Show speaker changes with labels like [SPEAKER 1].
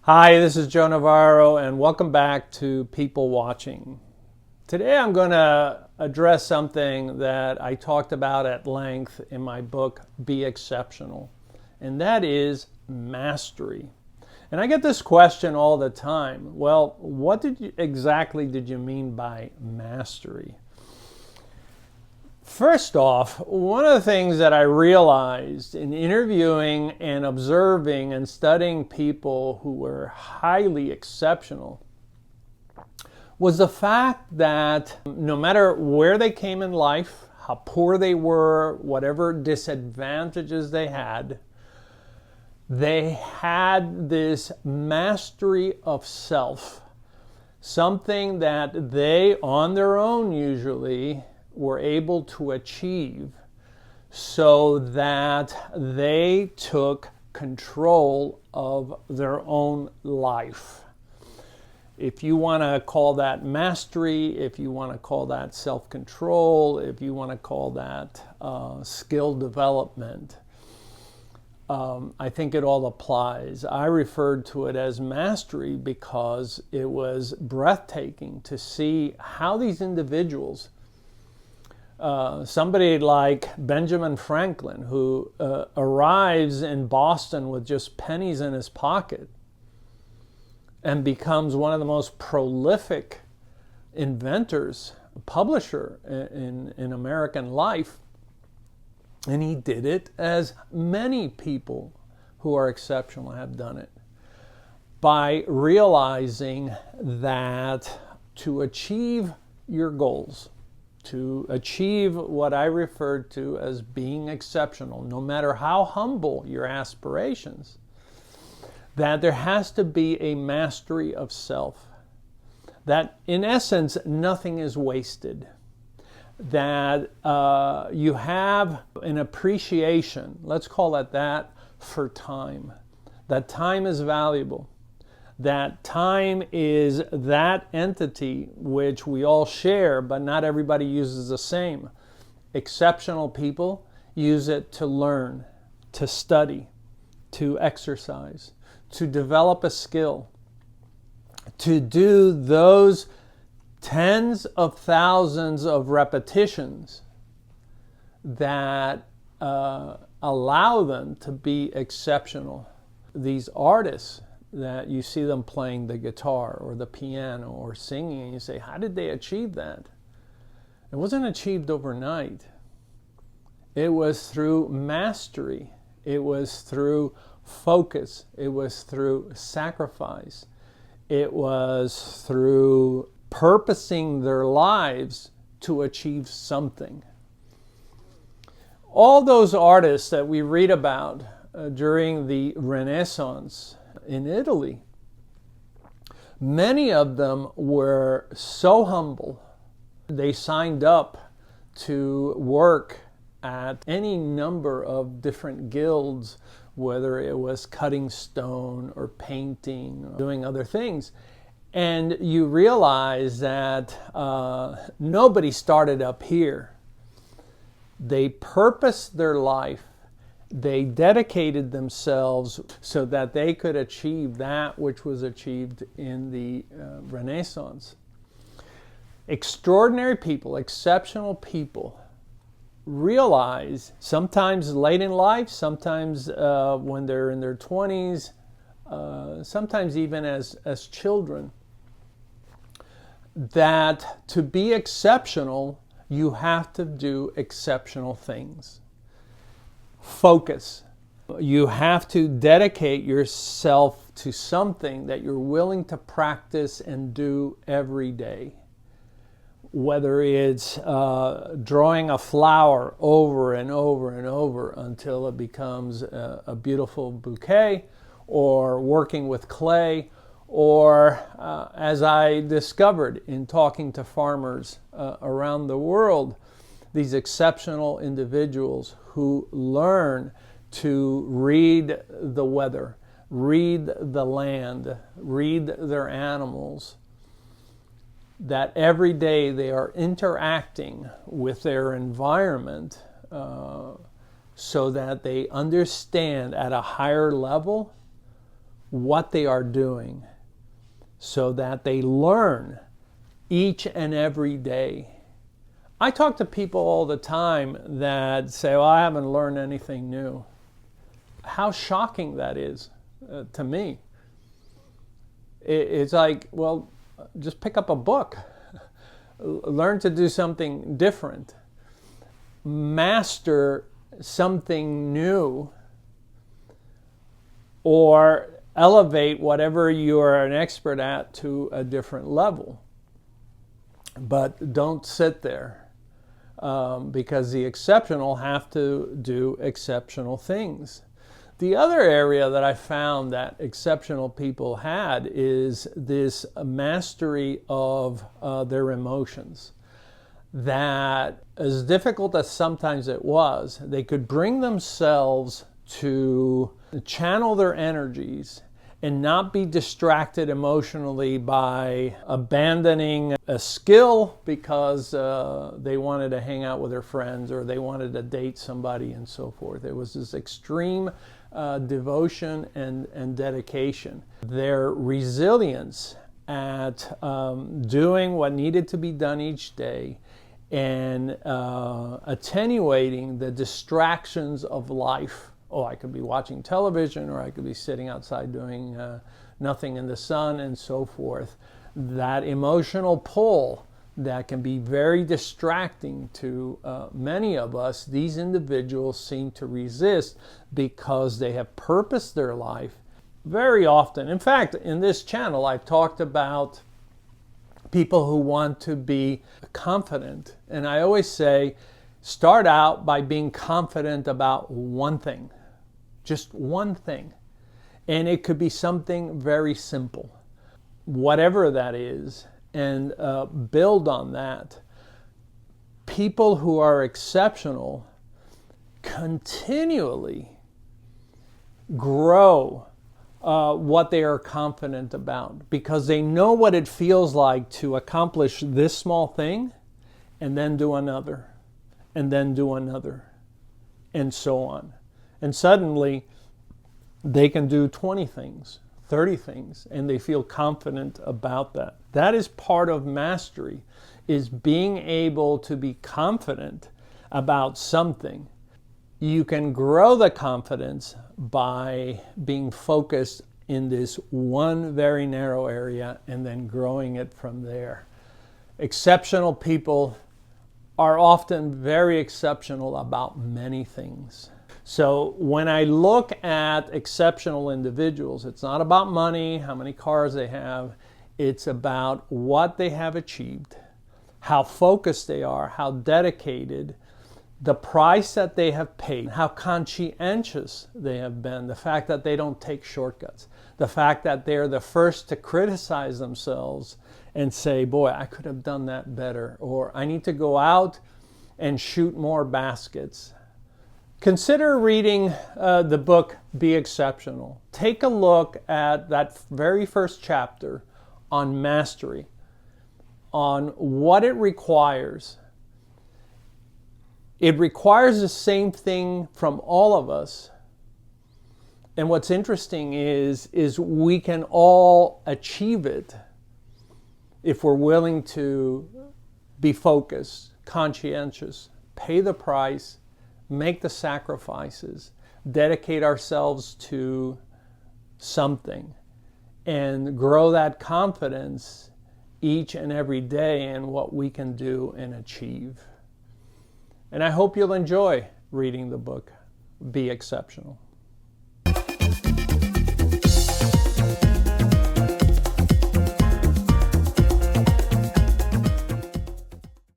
[SPEAKER 1] Hi, this is Joe Navarro, and welcome back to People Watching. Today I'm going to address something that I talked about at length in my book, Be Exceptional, and that is mastery. And I get this question all the time. Well, what exactly did you mean by mastery? First off, one of the things that I realized in interviewing and observing and studying people who were highly exceptional was the fact that no matter where they came in life, how poor they were, whatever disadvantages they had this mastery of self, something that they, on their own usually, were able to achieve so that they took control of their own life. If you want to call that mastery, if you want to call that self-control, if you want to call that skill development, I think it all applies. I referred to it as mastery because it was breathtaking to see how these individuals, somebody like Benjamin Franklin, who arrives in Boston with just pennies in his pocket and becomes one of the most prolific inventors, publisher in American life. And he did it as many people who are exceptional have done it, by realizing that to achieve your goals, to achieve what I referred to as being exceptional, no matter how humble your aspirations, that there has to be a mastery of self. That in essence, nothing is wasted. That you have an appreciation, let's call it that, for time. That time is valuable. That time is that entity which we all share, but not everybody uses the same. Exceptional people use it to learn, to study, to exercise, to develop a skill, to do those tens of thousands of repetitions that allow them to be exceptional. These artists that you see them playing the guitar or the piano or singing, and you say, how did they achieve that? It wasn't achieved overnight. It was through mastery. It was through focus. It was through sacrifice. It was through purposing their lives to achieve something. All those artists that we read about during the Renaissance in Italy, many of them were so humble. They signed up to work at any number of different guilds, whether it was cutting stone or painting or doing other things. And you realize that nobody started up here. They purposed their life. They dedicated themselves so that they could achieve that which was achieved in the Renaissance. Extraordinary people, exceptional people, realize sometimes late in life, sometimes when they're in their 20s, sometimes even as children, that to be exceptional, you have to do exceptional things. Focus. You have to dedicate yourself to something that you're willing to practice and do every day. Whether it's drawing a flower over and over and over until it becomes a beautiful bouquet, or working with clay, or as I discovered in talking to farmers around the world, these exceptional individuals who learn to read the weather, read the land, read their animals, that every day they are interacting with their environment so that they understand at a higher level what they are doing so that they learn each and every day. I talk to people all the time that say, well, I haven't learned anything new. How shocking that is to me. It's like, well, just pick up a book. Learn to do something different. Master something new, or elevate whatever you are an expert at to a different level. But don't sit there, because the exceptional have to do exceptional things. The other area that I found that exceptional people had is this mastery of their emotions. That, as difficult as sometimes it was, they could bring themselves to channel their energies and not be distracted emotionally by abandoning a skill because they wanted to hang out with their friends or they wanted to date somebody and so forth. It was this extreme devotion and dedication. Their resilience at doing what needed to be done each day and attenuating the distractions of life. Oh, I could be watching television, or I could be sitting outside doing nothing in the sun and so forth. That emotional pull that can be very distracting to many of us, these individuals seem to resist because they have purposed their life very often. In fact, in this channel, I've talked about people who want to be confident. And I always say, start out by being confident about one thing. Just one thing. And it could be something very simple. Whatever that is, and build on that. People who are exceptional continually grow what they are confident about, because they know what it feels like to accomplish this small thing and then do another and then do another and so on. And suddenly they can do 20 things, 30 things, and they feel confident about that. That is part of mastery, is being able to be confident about something. You can grow the confidence by being focused in this one very narrow area and then growing it from there. Exceptional people are often very exceptional about many things. So when I look at exceptional individuals, it's not about money, how many cars they have. It's about what they have achieved, how focused they are, how dedicated, the price that they have paid, how conscientious they have been, the fact that they don't take shortcuts, the fact that they're the first to criticize themselves and say, boy, I could have done that better, or I need to go out and shoot more baskets. Consider reading the book, Be Exceptional. Take a look at that very first chapter on mastery, on what it requires. It requires the same thing from all of us. And what's interesting is we can all achieve it if we're willing to be focused, conscientious, pay the price, make the sacrifices, dedicate ourselves to something, and grow that confidence each and every day in what we can do and achieve. And I hope you'll enjoy reading the book, Be Exceptional.